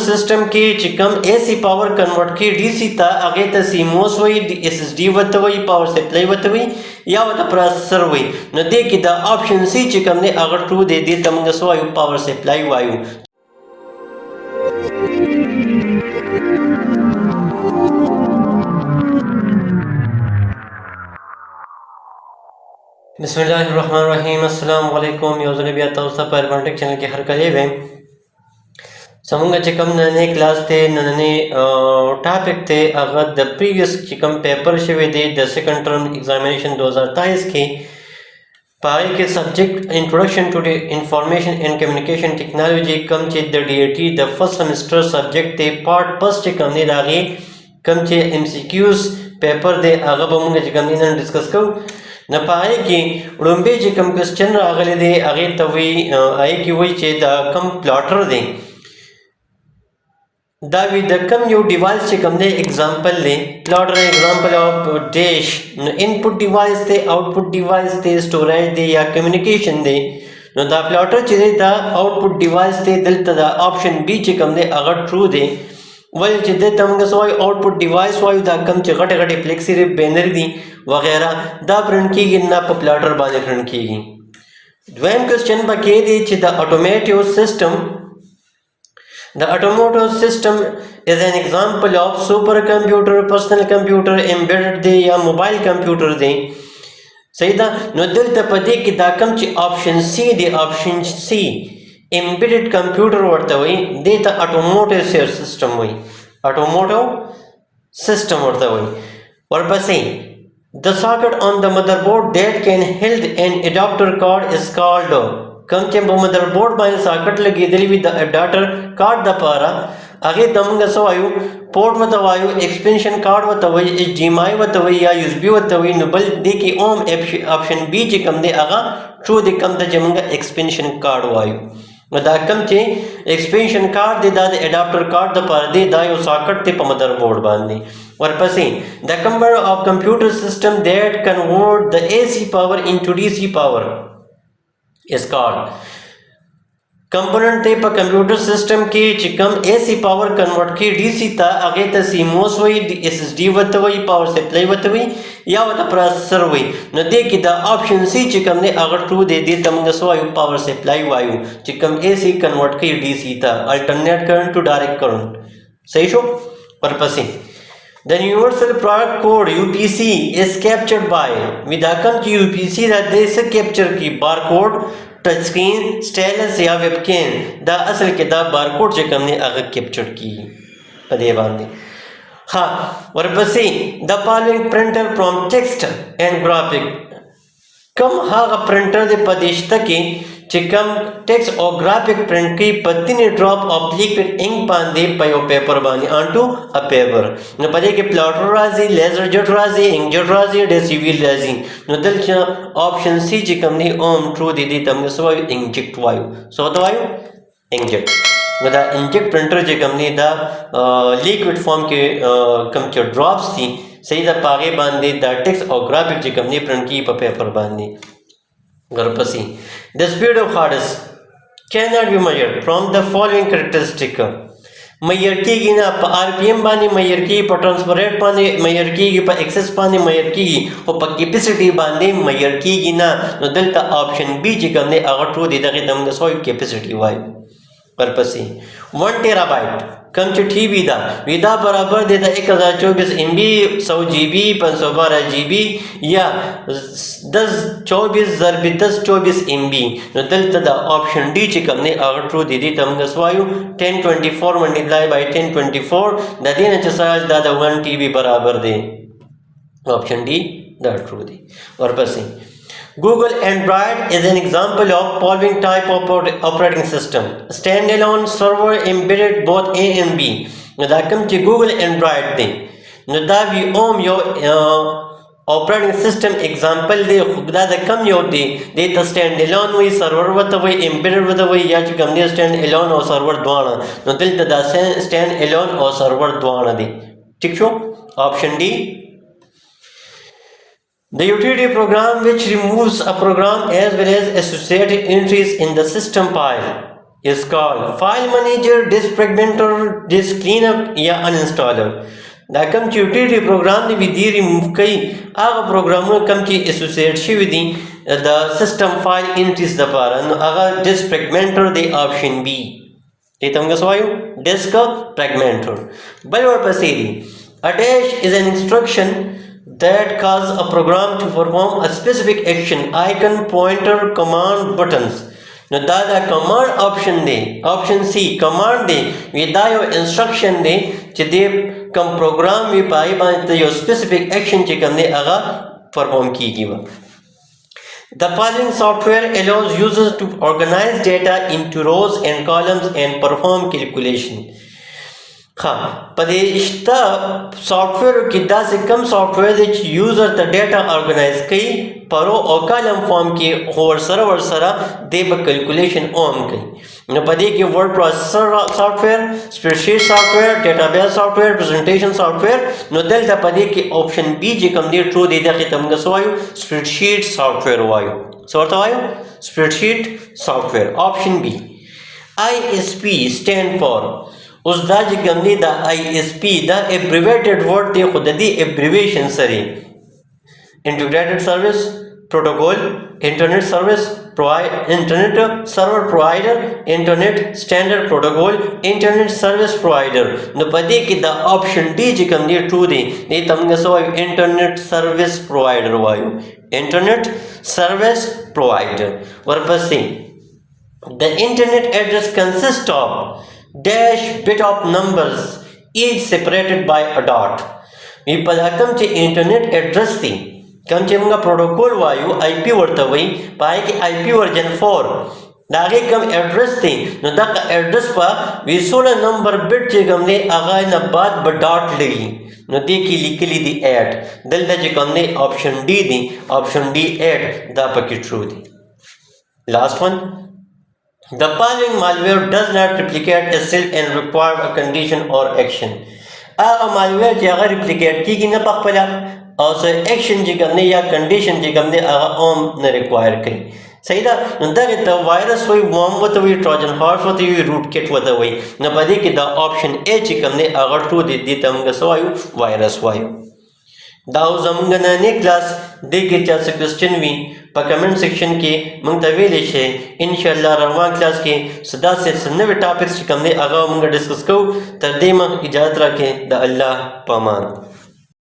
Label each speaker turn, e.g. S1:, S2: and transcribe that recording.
S1: सिस्टम کې چې کوم AC پاور کنورټ کې DC ته هغه ته CMOS وایي SSD وته وایي پاور سپلای وته وایي یا وته پروسیسر وایي نو دې کې دا آپشن C چې کوم نه هغه ټرو دی دې ته موږ سو وایو پاور سپلای وایو بسم الله الرحمن الرحیم السلام علیکم یو ځل بیا تاسو ته په irfanTech چینل کې هر کله ویم څنګه چې کوم نن کلاس ته نن ټاپک ته هغه د پریویس چې کوم پیپر شوی دی د سیکنډ ټرم ایگزامینیشن 2023 کې پای کې سبجیکټ انټروډکشن ټو انفارمیشن اینڈ کمیونیکیشن ټیکنالوژي کوم چې د DAT د فرست سیمستر سبجیکټ ته پارت فرست چې کوم نه راغی کوم چې MCQs پیپر دی هغه به موږ چې کوم نن ډیسکس کوو نه پای کې وړاندې چې کوم کوېسچن راغلی دی هغه ته وی آی کې وی چې دا کوم پلاټر دی دا وی د کوم یو ډیوایس چې کوم دی اگزامپل دی پلاټر اگزامپل اف ډیش نو انپټ ډیوایس دی آوټپټ ډیوایس دی سټوریج دی یا کمیونیکیشن دی نو دا پلاټر چې دی دا آوټپټ ډیوایس دی دلته دا آپشن بی چې کوم دی هغه ټرو دی وایي چې د تمګه سوای آوټپټ ډیوایس وایو دا کم چې غټه غټه فلیکسي بینر دي وغیرہ دا پرنٹ کیږي نه په پلاټر باندې پرنٹ کیږي دویم کوېسچن پکې دی چې د اټومیټیو سسٹم از این ایگزامپل آف سپر کمپیوټر پرسنل کمپیوټر امبیډډ دی یا موبایل کمپیوټر دی صحیح ده نو دلته په دې کې دا کم چې آپشن سی دی آپشن سی embedded computer ورته وي دې ته اټوموټیو سیسټم وي اټوموټیو سیسټم ورته وي ورپسې the socket on the motherboard that can hold an adapter card is called کوم چې په motherboard باندې ساکټ لګېدلی وي د اډاپټر کارت دپاره هغې ته موږ څه وایو پورټ ورته وایو ایکسپینشن کارت ورته وایي HDMI ورته وایي یا USB ورته وایي نو بل دې کې اوم آپشن بی چې کوم دی هغه ټرو دی کوم ته چې موږ ایکسپینشن کارت وایو دا کوم چې ایکسپینشن کارت دی دا د اډاپټر کارت دپاره دی دا یو ساکټ دی په مدر بورډ باندې ورپسې د کمبر آف کمپیوټر سیسټم دیٹ کنورټ د AC پاور انټو DC پاور is called کمپوننٹ دی په کمپیوټر سیسټم کې چې کوم AC پاور کنورټ کې DC ته هغې ته CMOS وایي SSD ورته وایي پاور سپلای ورته وایي یا ورته پروسیسر وایي نو دې کې دا آپشن C چې کوم دی هغه ټرو دی دې ته موږ څه وایو پاور سپلای وایو چې کوم AC کنورټ کوي DC ته الټرنیټ کرنٹ ټو ډایرکټ کرنٹ صحیح شو ورپسې The universal product code UPC is captured by وی دا کوم چې UPC دا دې څه کیپچر کی بارکوډ ټچ سکرین سټایلس یا ویب کین دا اصل کې دا بارکوډ چې کوم نه هغه کیپچر کی په دې باندې ها ورپسې د فالوینګ پرنټر فرام ټیکسټ اینڈ گرافک کوم هغه پرنټر دی په دیشته کې چې کوم ټیکسټ او گرافک پرنٹ کوي په 3 ډراپ اف لیکوډ انک باندې په یو پیپر باندې آنټو ا پیپر نو په دې کې پلاټر راځي لیزر جټ راځي انک جټ راځي ډیسیویل راځي نو دلته آپشن سی چې کوم دی اوم ټرو دی دې تم سو انجکټ وایو سو دا وایو انجکټ نو دا انجکټ پرنټر چې کوم دی دا لیکوډ فارم کې کوم چې ډراپس دي صحیح دا پاغه باندې دا ټیکسټ او گرافک چې کوم دی پرنٹ کی په پیپر باندې ورپسې the speed of hard disk cannot be measured from the following characteristic measure کیږي نه په RPM باندې measure کیږي په transfer rate باندې measure کیږي په access باندې measure کیږي او په capacity باندې measure کیږي نه نو دلته option B چې کوم دی هغه ټرو دی دغه دمګه سوی capacity وایي ورپسې 1 ټیرابایټ کم چې ټي بي دا وی دا برابر دی د 1024 MB 100 GB 512 GB یا 1024 ضرب 1024 MB نو دلته دا آپشن डी چې کوم نه هغه ټرو دی دې ته موږ وایو 1024 ملټیپلای بای 1024 د دې نه چې سره دا د 1 TB برابر دی آپشن डी دا ټرو دی ورپسې Google Android is an example of following type of operating system standalone server embedded both A and B نو دا کوم چې Google Android دی نو دا وی اوم یو operating system example دی خو دا د کم یو دی د standalone وی سرور وته وی embedded وته وی یا چې کوم دی standalone او سرور دواړه نو دلته دا standalone او سرور دواړه دی ٹھیک شو option D The utility program which removes a program as well as associated entries in the system file is called file manager, disk fragmenter, disk cleanup یا uninstaller. دا کم چې utility program دی وی دی ریموو کوي هغه پروګرامونه کم چې اسوسییټ شوي دي د سیسټم فایل انټریز دپاره نو هغه ډیسک فریګمنټر دی آپشن بی دې ته موږ څه وایو ډیسک فریګمنټر. بل ورپسې دی a dash is an instruction that causes a program to perform a specific action icon pointer command buttons. نو دا کمانډ آپشن دی آپشن سی کمانډ دی وی دا یو انسټرکشن دی چې دی کم پروګرام وی پای باندې یو سپیسیفیک ایکشن چې کوم دی هغه پرفارم کیږي. The following software allows users to organize data into rows and columns and perform calculation. په دې شته سافټویر کې داسې کم سافټویر دی چې یوزر ته ډیټا ارګنایز کوي په رو او کالم فارم کې خو ورسره دی به کیلکولیشن اوم کوي. نو په دې کې ورډ پروسیسر سافټویر سپریډشیټ سافټویر ډیټابیس سافټویر پریزنټیشن سافټویر نو دلته په دې کې آپشن بی چې کوم دی ټرو دی دغه ته موږ څه وایو سپریډشیټ سافټویر وایو. څه ورته وایو سپریډشیټ سافټویر آپشن بی. ISP stand for اوس دا چې کوم دی دا ISP دا ایبریویټډ ورډ دی خو د دې ایبریویشن سره انټیګریټډ سروس پروټوکول انټرنیټ سروس انټرنیټ سرور پرووایډر انټرنیټ سټانډرډ پروټوکول انټرنیټ سروس پرووایډر. نو په دې کې دا آپشن ډي چې کوم دی ټرو دی دې ته موږ څه وایو انټرنیټ سروس پرووایډر وایو انټرنیټ سروس پرووایډر. ورپسې the internet address consists of dash bit of numbers each separated by a dot. وی په دا کوم چې انټرنیټ ایډرس دی کوم چې موږ پروټوکول وایو آی پی ورته وایي پای کې آی پی ورجن 4 دا هغې کوم ایډرس دی نو دغه ایډرس په وی 16 نمبر بټ چې کوم دی هغه نه بعد به ډاټ لګي نو دې کې لیکلي دي 8 دلته چې کوم دی آپشن ډي دی آپشن ډي 8 دا پکې ټرو دی. لاست ون The following malware does not replicate a cell and require a condition or action. هغه malware چې هغه replicate کیږي نه په خپله او څه action چې کوم دی یا condition چې کوم دی هغه هم نه require کوي. صحیح ده نو دغې ته وایرس وایي وارم ورته وایي ټروجن هارس ورته وایي روټ کټ ورته وایي. نو په دې کې دا آپشن ا چې کوم دی هغه ټرو دی دې ته موږ څه وایو وایرس وایو. دا اوس زموږ نننی کلاس دې کې چا څه کوېسچن وي په کمنټ سیکشن کې موږ ته ویلی شئ انشاءالله روان کلاس کې څه داسې څه نوي ټاپکس چې کوم دی هغه موږ ډسکس کوو. تر دې مخ اجازت راکړئ د الله په امان.